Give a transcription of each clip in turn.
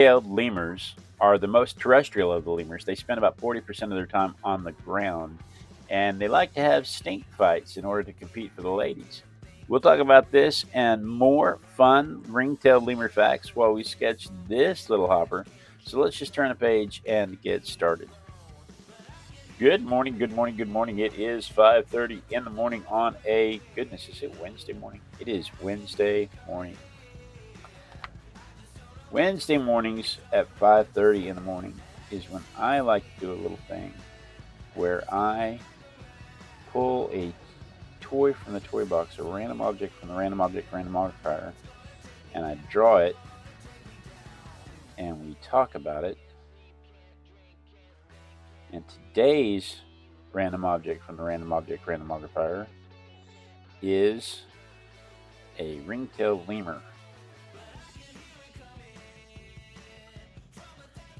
Ring-tailed lemurs are the most terrestrial of the lemurs. They spend about 40% of their time on the ground, and they like to have stink fights in order to compete for the ladies. We'll talk about this and more fun ring-tailed lemur facts while we sketch this little hopper. So let's just turn a page and get started. Good morning, good morning, good morning. It is 5:30 in the morning on a, goodness, is it Wednesday morning? It is Wednesday morning. Wednesday mornings at 5:30 in the morning is when I like to do a little thing where I pull a toy from the toy box, a random object from the Random Object Randomogrifier, and I draw it, and we talk about it. And today's random object from the Random Object Randomogrifier is a ring-tailed lemur.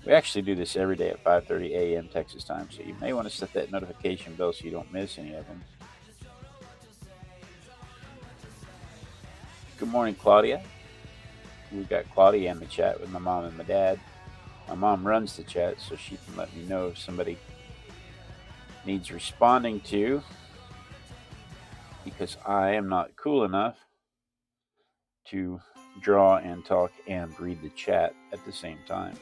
We actually do this every day at 5:30 a.m. Texas time, so you may want to set that notification bell so you don't miss any of them. Good morning, Claudia. We've got Claudia in the chat with my mom and my dad. My mom runs the chat, so she can let me know if somebody needs responding to, because I am not cool enough to draw and talk and read the chat at the same time.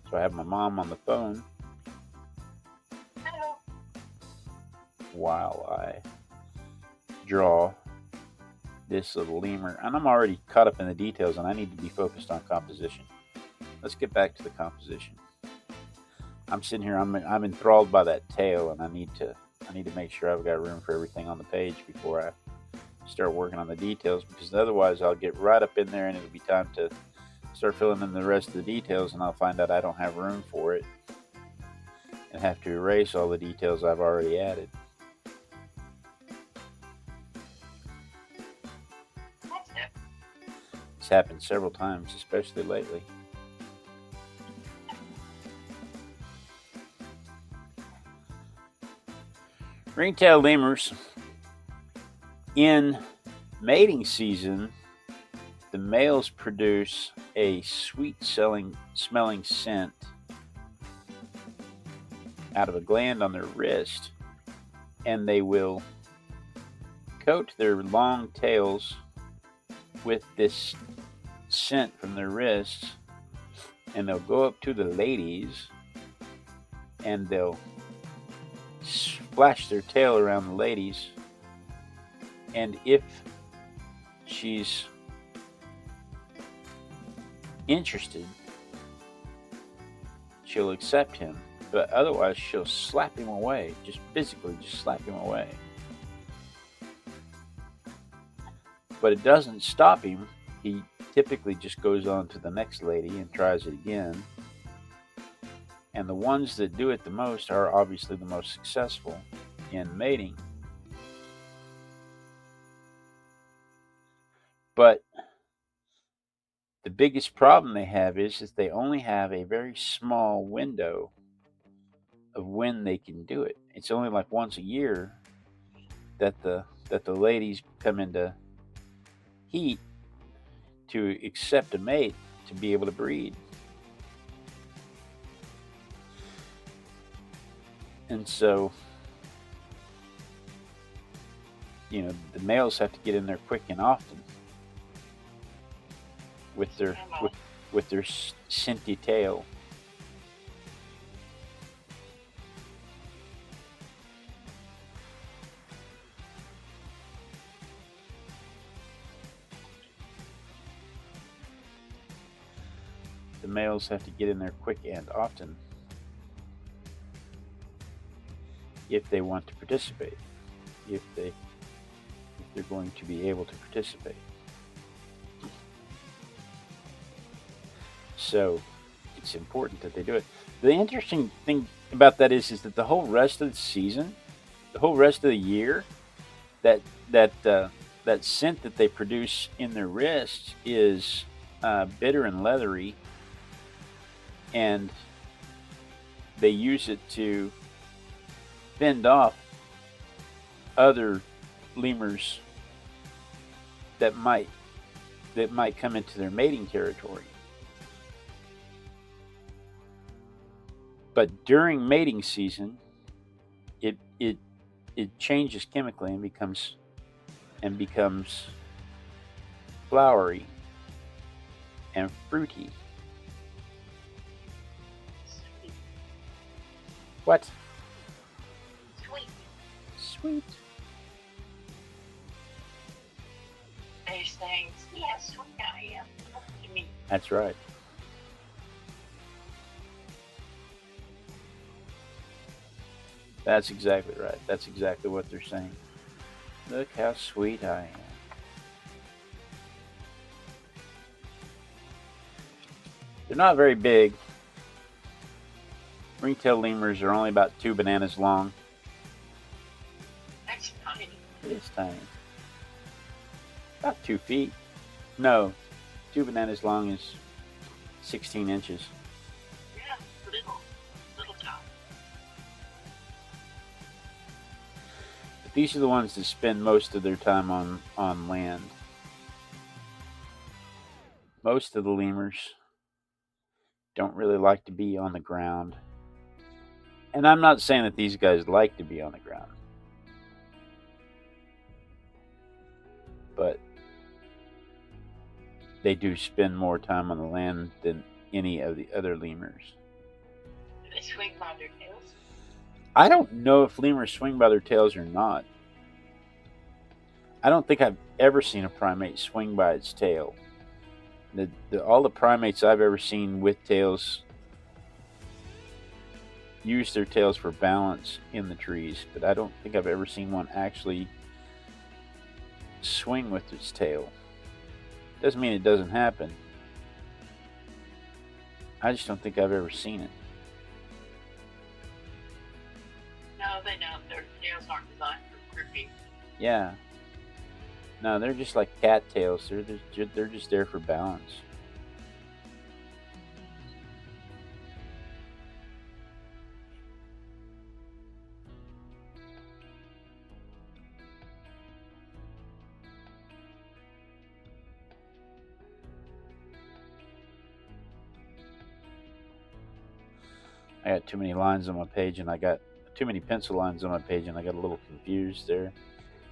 So I have my mom on the phone. Hello. While I draw this little lemur, and I'm already caught up in the details, and I need to be focused on composition. Let's get back to the composition. I'm sitting here, I'm enthralled by that tail, and I need to make sure I've got room for everything on the page before I start working on the details, because otherwise I'll get right up in there and it'll be time to start filling in the rest of the details, and I'll find out I don't have room for it and have to erase all the details I've already added. It's happened several times, especially lately. Ring-tailed lemurs, in mating season, the males produce a sweet-smelling scent out of a gland on their wrist, and they will coat their long tails with this scent from their wrists, and they'll go up to the ladies and they'll splash their tail around the ladies, and if she's interested, she'll accept him, but otherwise she'll slap him away, just physically just slap him away. But it doesn't stop him. He typically just goes on to the next lady and tries it again. And the ones that do it the most are obviously the most successful in mating. But the biggest problem they have is that they only have a very small window of when they can do it. It's only like once a year that the ladies come into heat to accept a mate to be able to breed. And so, the males have to get in there quick and often with their scenty tail. The males have to get in there quick and often if they want to participate, if they're going to be able to participate. So it's important that they do it. The interesting thing about that is that the whole rest of the season, the whole rest of the year, that scent that they produce in their wrists is bitter and leathery, and they use it to fend off other lemurs that might that might come into their mating territory. But during mating season, it changes chemically and becomes flowery and fruity. Sweet. What? Sweet. Sweet. They're saying, see how sweet I am. Look at me. That's right. That's exactly right. That's exactly what they're saying. Look how sweet I am. They're not very big. Ring-tailed lemurs are only about 2 bananas long. That's tiny. It is tiny. About 2 feet. No, 2 bananas long is 16 inches. Yeah, little top. But these are the ones that spend most of their time on land. Most of the lemurs don't really like to be on the ground. And I'm not saying that these guys like to be on the ground. But they do spend more time on the land than any of the other lemurs. Do they swing by their tails? I don't know if lemurs swing by their tails or not. I don't think I've ever seen a primate swing by its tail. All the primates I've ever seen with tails use their tails for balance in the trees, but I don't think I've ever seen one actually swing with its tail. Doesn't mean it doesn't happen. I just don't think I've ever seen it. No, they don't. Their tails aren't designed for gripping. Yeah. No, they're just like cattails. They're just there for balance. I got too many lines on my page, and I got too many pencil lines on my page, and I got a little confused there.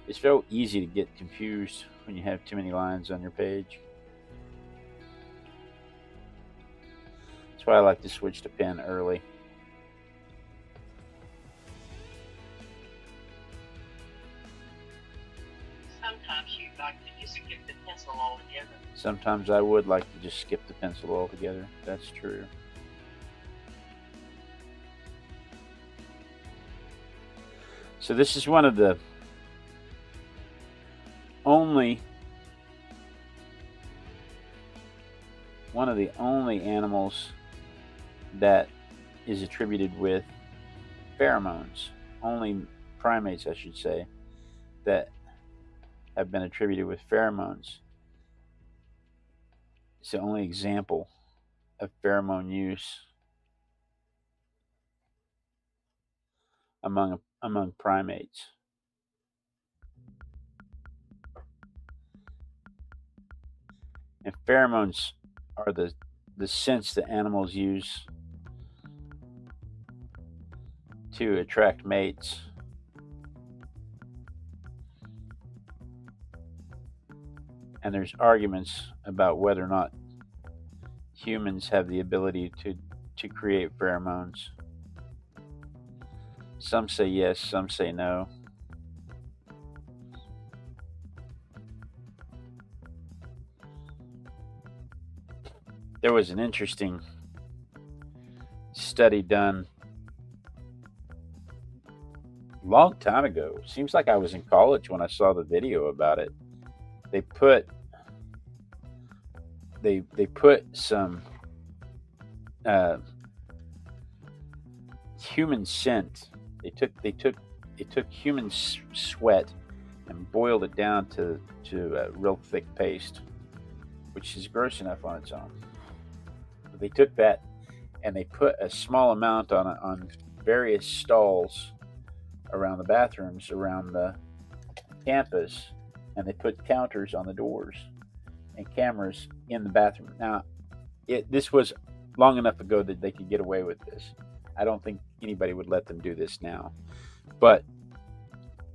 It's so easy to get confused when you have too many lines on your page. That's why I like to switch to pen early. Sometimes you'd like to just skip the pencil altogether. Sometimes I would like to just skip the pencil altogether. That's true. So this is one of the only animals that is attributed with pheromones. Only primates, I should say, that have been attributed with pheromones. It's the only example of pheromone use among primates. And pheromones are the scents that animals use to attract mates. And there's arguments about whether or not humans have the ability to create pheromones. Some say yes, some say no. There was an interesting study done a long time ago. Seems like I was in college when I saw the video about it. They put some human scent. They took human sweat and boiled it down to a real thick paste, which is gross enough on its own. But they took that and they put a small amount on various stalls around the bathrooms around the campus, and they put counters on the doors. and cameras in the bathroom. Now, this was long enough ago that they could get away with this. I don't think anybody would let them do this now. But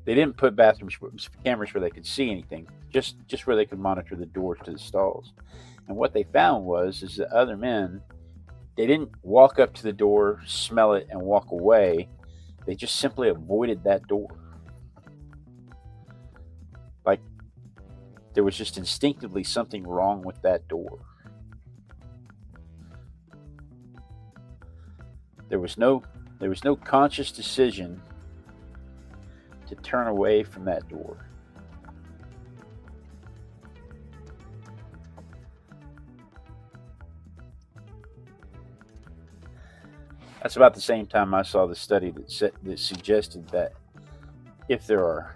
they didn't put cameras where they could see anything, just where they could monitor the doors to the stalls. And what they found is that other men, they didn't walk up to the door, smell it, and walk away. They just simply avoided that door. Like there was just instinctively something wrong with that door. There was no conscious decision to turn away from that door. That's about the same time I saw the study that suggested that if there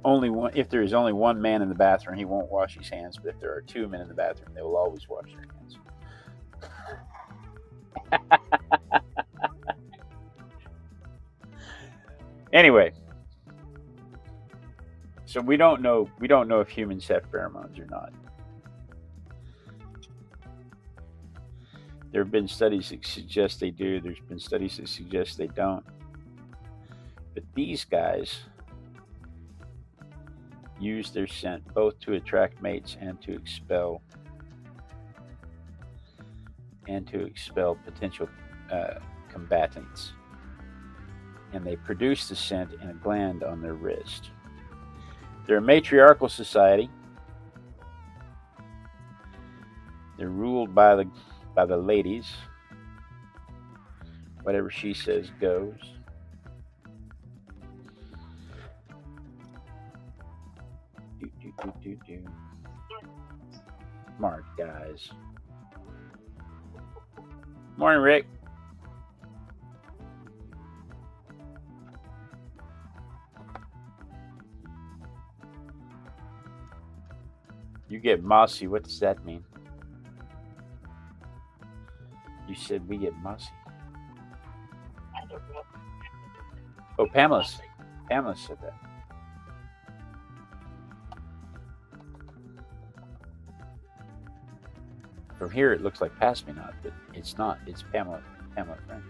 is only one man in the bathroom, he won't wash his hands. But if there are two men in the bathroom, they will always wash their hands. Anyway, so we don't know if humans have pheromones or not. There have been studies that suggest they do. There's been studies that suggest they don't. But these guys use their scent both to attract mates and to expel potential combatants. And they produce the scent in a gland on their wrist. They're a matriarchal society. They're ruled by the ladies. Whatever she says goes. Smart guys. Morning, Rick. You get mossy. What does that mean? You said we get mossy. I don't know. Oh, Pamela said that. From here, it looks like pass me not, but it's not. It's Pamela French.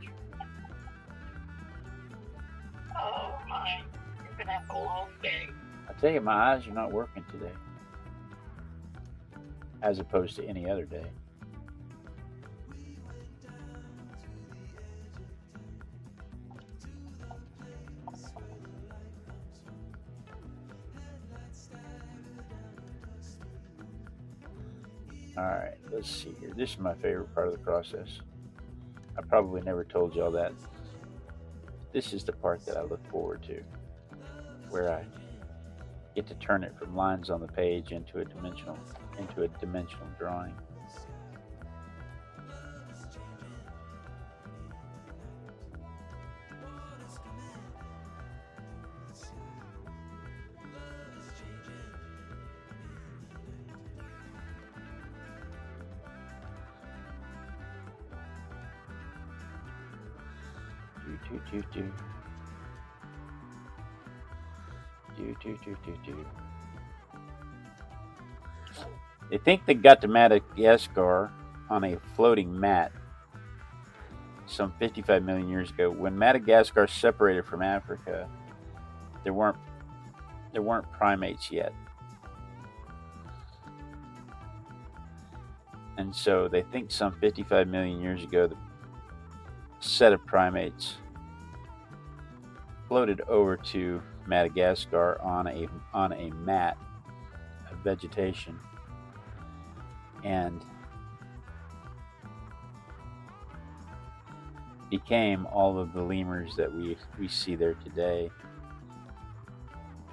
Oh my, you're gonna have a long day. I tell you, my eyes are not working today, as opposed to any other day. All right, let's see here. This is my favorite part of the process. I probably never told y'all that. This is the part that I look forward to, where I get to turn it from lines on the page into a dimensional drawing. They think they got to Madagascar on a floating mat some 55 million years ago. When Madagascar separated from Africa, there weren't primates yet. And so they think some 55 million years ago, the set of primates floated over to Madagascar on a mat of vegetation, and became all of the lemurs that we see there today.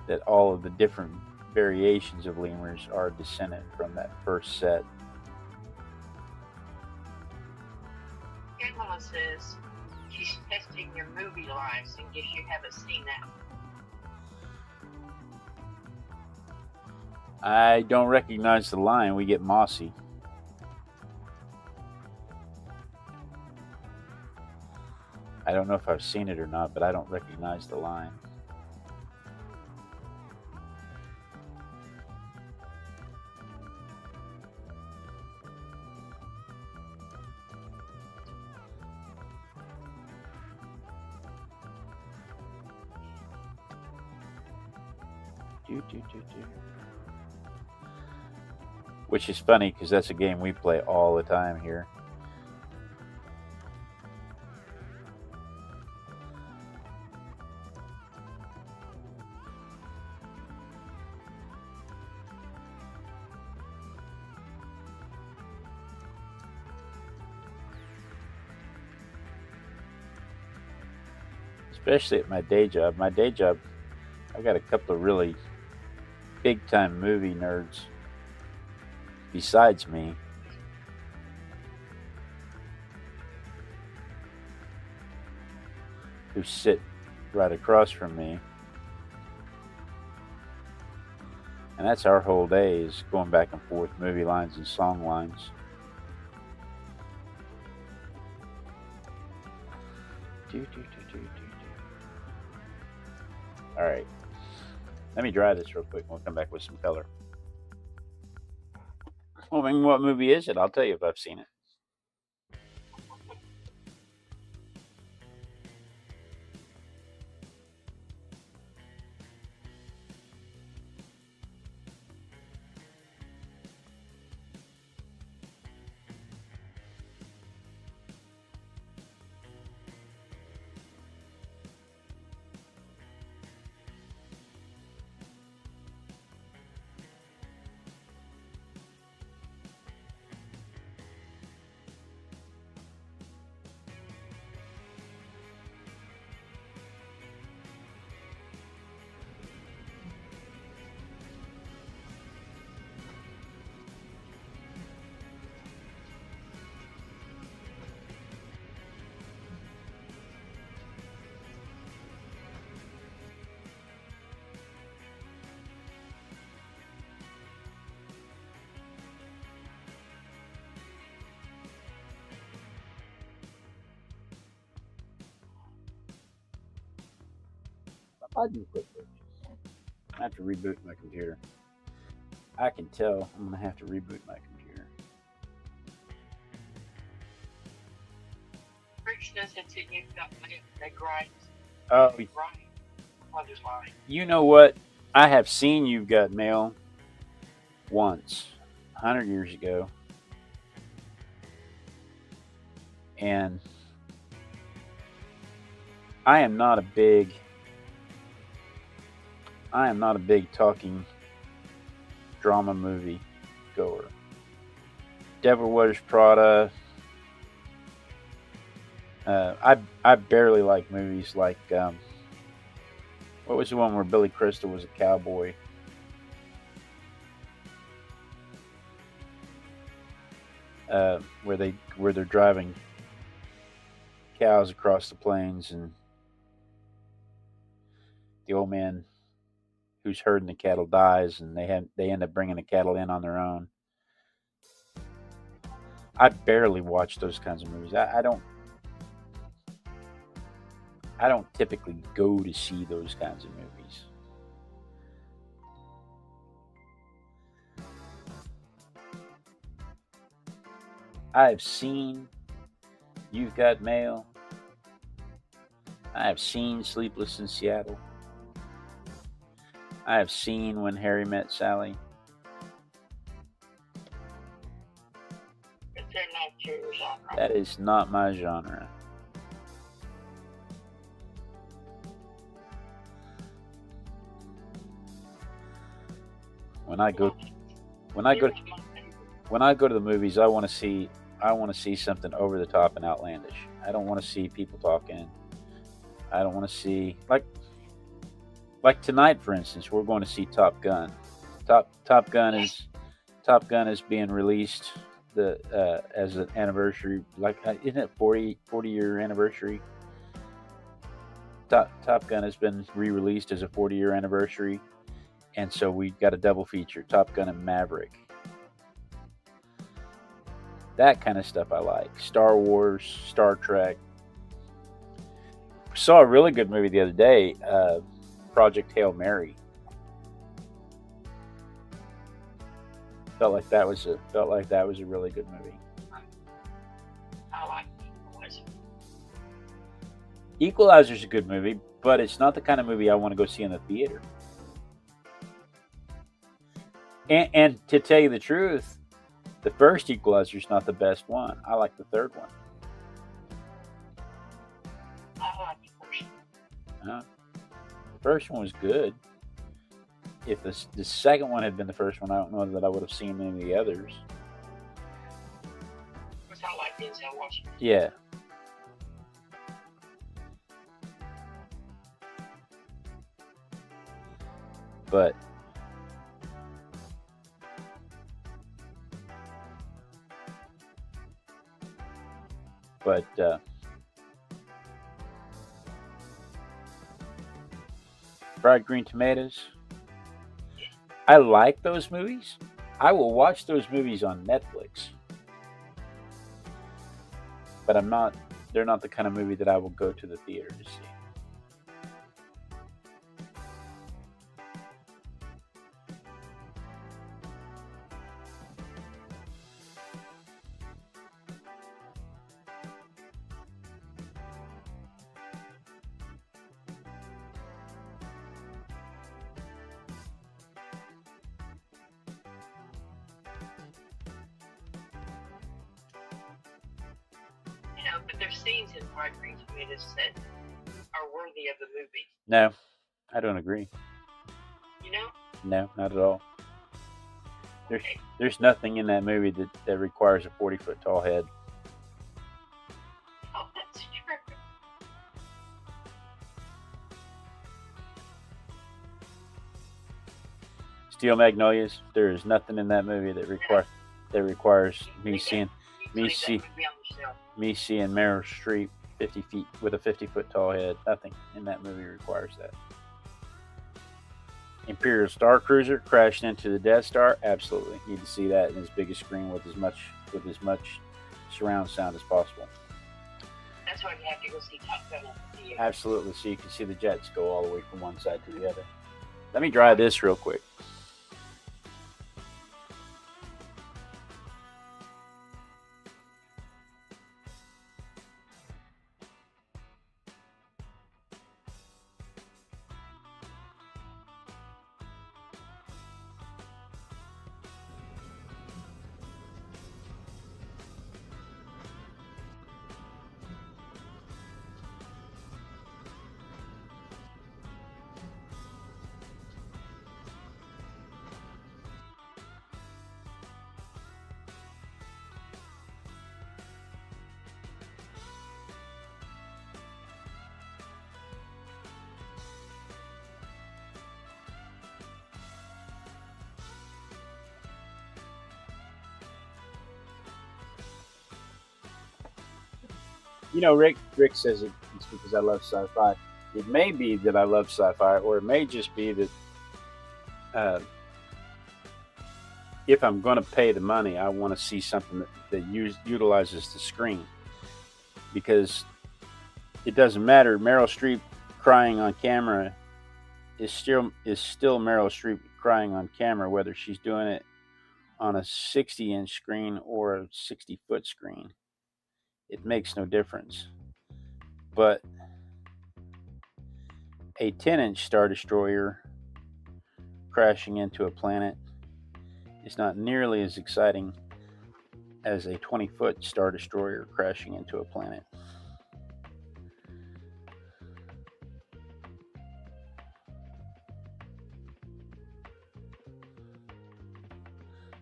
That all of the different variations of lemurs are descended from that first set. Pamela says she's testing your movie lines in case you haven't seen that. I don't recognize the line. We get mossy. I don't know if I've seen it or not, but I don't recognize the line. Which is funny because that's a game we play all the time here. Especially at my day job. My day job, I've got a couple of really big-time movie nerds besides me. Who sit right across from me. And that's our whole day, is going back and forth movie lines and song lines. All right, let me dry this real quick and we'll come back with some color. Well, I mean, what movie is it? I'll tell you if I've seen it. I'll do quick. I have to reboot my computer. I can tell I'm going to have to reboot my computer. Rich doesn't say you've got money that grinds. Oh, you know what? I have seen You've Got Mail once, 100 years ago. And I am not a big talking drama movie goer. Devil Wears Prada. I barely like movies like what was the one where Billy Crystal was a cowboy? Where they're driving cows across the plains, and the old man who's herding the cattle dies, and they end up bringing the cattle in on their own. I barely watch those kinds of movies. I don't typically go to see those kinds of movies. I have seen You've Got Mail. I have seen Sleepless in Seattle. I have seen When Harry Met Sally. But they're not your genre. That is not my genre. When I go to the movies, I want to see something over the top and outlandish. I don't want to see people talking. I don't want to see like tonight, for instance, we're going to see Top Gun. Top Gun is being released as an anniversary. Like, isn't it 40-year anniversary? Top Gun has been re-released as a 40-year anniversary, and so we got a double feature: Top Gun and Maverick. That kind of stuff I like. Star Wars, Star Trek. Saw a really good movie the other day, Project Hail Mary. Felt like that was a really good movie. I like Equalizer. Equalizer's a good movie, but it's not the kind of movie I want to go see in the theater. And to tell you the truth, the first Equalizer is not the best one. I like the third one. I like the first one. The first one was good. If the second one had been the first one, I don't know that I would have seen any of the others. Because I like Denzel Washington. Yeah. But Fried Green Tomatoes, I like those movies. I will watch those movies on Netflix, but they're not the kind of movie that I will go to the theater to see. But there's scenes in Fried Green Tomatoes that are worthy of the movie. No, I don't agree. You know? No, not at all. There's nothing in that movie that requires a 40-foot tall head. Oh, that's true. Steel Magnolias, there is nothing in that movie that requires me seeing Meryl Streep 50 feet with a 50-foot tall head. Nothing in that movie requires that. Imperial Star Cruiser crashed into the Death Star. Absolutely, need to see that in as big a screen with as much surround sound as possible. That's why you have to go see Top Gun at the theater. Absolutely, so you can see the jets go all the way from one side to the other. Let me dry this real quick. You know, Rick says it's because I love sci-fi. It may be that I love sci-fi, or it may just be that if I'm going to pay the money, I want to see something that utilizes the screen. Because it doesn't matter. Meryl Streep crying on camera is still Meryl Streep crying on camera, whether she's doing it on a 60-inch screen or a 60-foot screen. It makes no difference. But a 10-inch Star Destroyer crashing into a planet is not nearly as exciting as a 20-foot Star Destroyer crashing into a planet.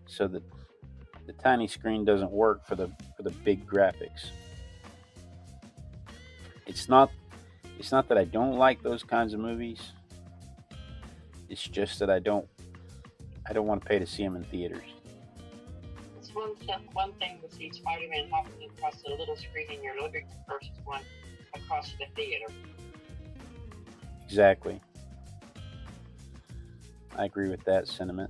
So the tiny screen doesn't work for the big graphics. It's not that I don't like those kinds of movies. It's just that I don't want to pay to see them in theaters. It's one thing to see Spider-Man hopping across the little screen in your living room versus one across the theater. Exactly. I agree with that sentiment.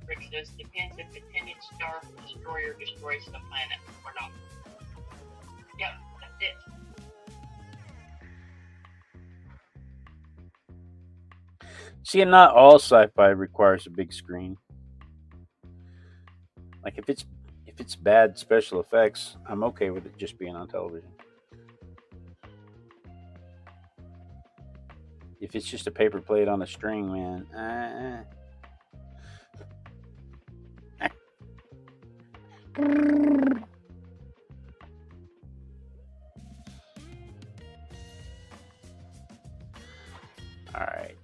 Rick says, depends if the 10-inch star destroyer destroys the planet or not. Yep, that's it. See, not all sci-fi requires a big screen. Like if it's bad special effects, I'm okay with it just being on television. If it's just a paper plate on a string, man. All right.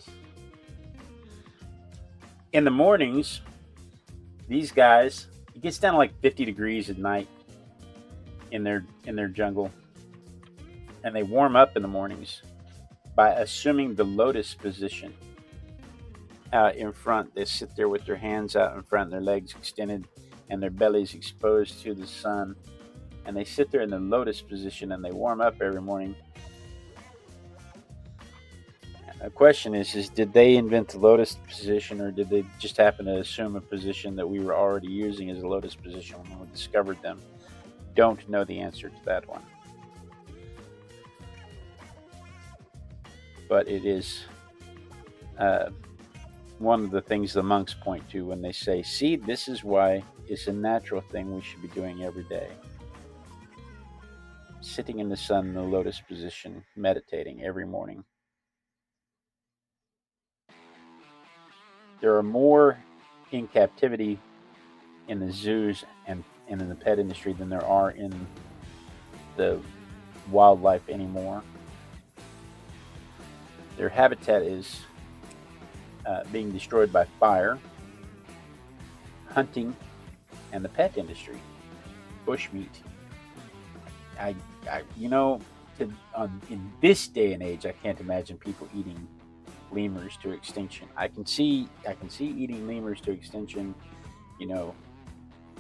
In the mornings, these guys, it gets down to like 50 degrees at night in their jungle, and they warm up in the mornings by assuming the lotus position out in front. They sit there with their hands out in front, their legs extended, and their bellies exposed to the sun. And they sit there in the lotus position and they warm up every morning. The question is did they invent the lotus position, or did they just happen to assume a position that we were already using as a lotus position when we discovered them? Don't know the answer to that one. But it is one of the things the monks point to when they say, see, this is why it's a natural thing we should be doing every day. Sitting in the sun in the lotus position, meditating every morning. There are more in captivity in the zoos and in the pet industry than there are in the wildlife anymore. Their habitat is being destroyed by fire, hunting, and the pet industry, bushmeat. In this day and age, I can't imagine people eating lemurs to extinction. I can see eating lemurs to extinction,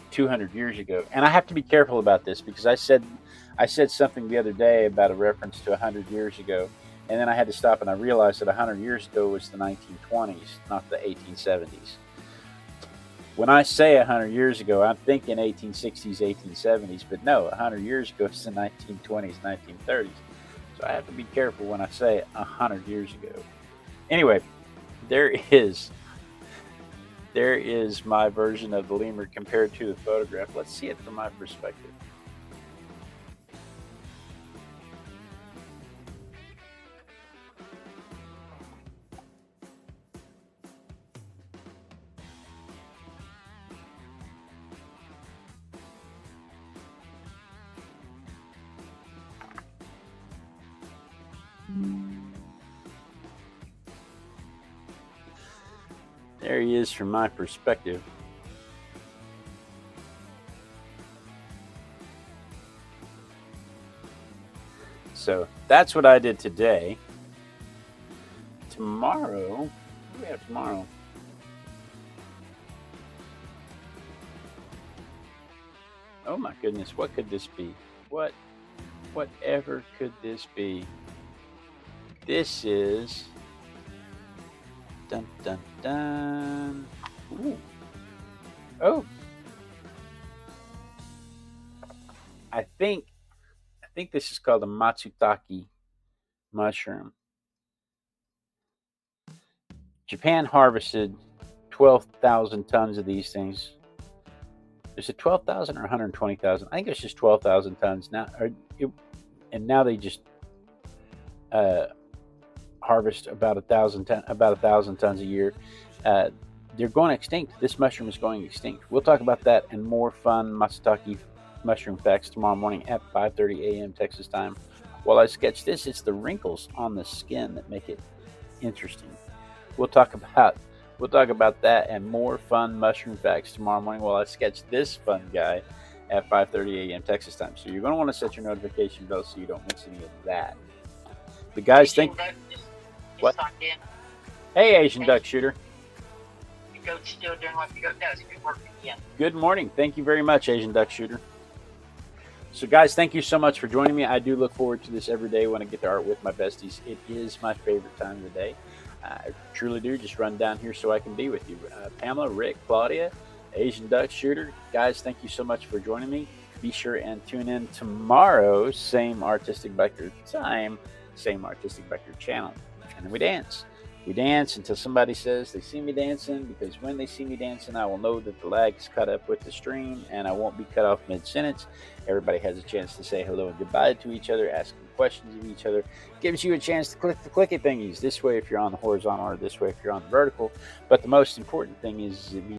200 years ago. And I have to be careful about this because I said something the other day about a reference to 100 years ago, and then I had to stop and I realized that 100 years ago was the 1920s, not the 1870s. When I say 100 years ago, I'm thinking 1860s, 1870s, but no, 100 years ago is the 1920s, 1930s. So I have to be careful when I say 100 years ago. Anyway, there is my version of the lemur compared to the photograph. Let's see it from my perspective. There he is from my perspective. So that's what I did today. Tomorrow, what do we have tomorrow? Oh my goodness, what could this be? Whatever could this be? This is dun dun dun. Ooh. Oh. I think this is called a matsutake mushroom. Japan harvested 12,000 tons of these things. Is it 12,000 or 120,000? I think it's just 12,000 tons now. And now they just harvest about 1,000 tons a year. They're going extinct. This mushroom is going extinct. We'll talk about that and more fun matsutake mushroom facts tomorrow morning at 5:30 a.m. Texas time. While I sketch this, it's the wrinkles on the skin that make it interesting. We'll talk about that and more fun mushroom facts tomorrow morning while I sketch this fun guy at 5:30 a.m. Texas time. So you're going to want to set your notification bell so you don't miss any of that. The guys think. What? Hey, Asian duck shooter. The goat's still doing what the goat does. Good work again. Good morning. Thank you very much, Asian duck shooter. So, guys, thank you so much for joining me. I do look forward to this every day when I get to art with my besties. It is my favorite time of the day. I truly do just run down here so I can be with you. Pamela, Rick, Claudia, Asian Duck Shooter, guys, thank you so much for joining me. Be sure and tune in tomorrow, same Artistic Biker time, same Artistic Biker channel. And then we dance. We dance until somebody says they see me dancing, because when they see me dancing, I will know that the lag's cut up with the stream and I won't be cut off mid-sentence. Everybody has a chance to say hello and goodbye to each other, asking questions of each other. Gives you a chance to click the clicky thingies. This way if you're on the horizontal, or this way if you're on the vertical. But the most important thing is it means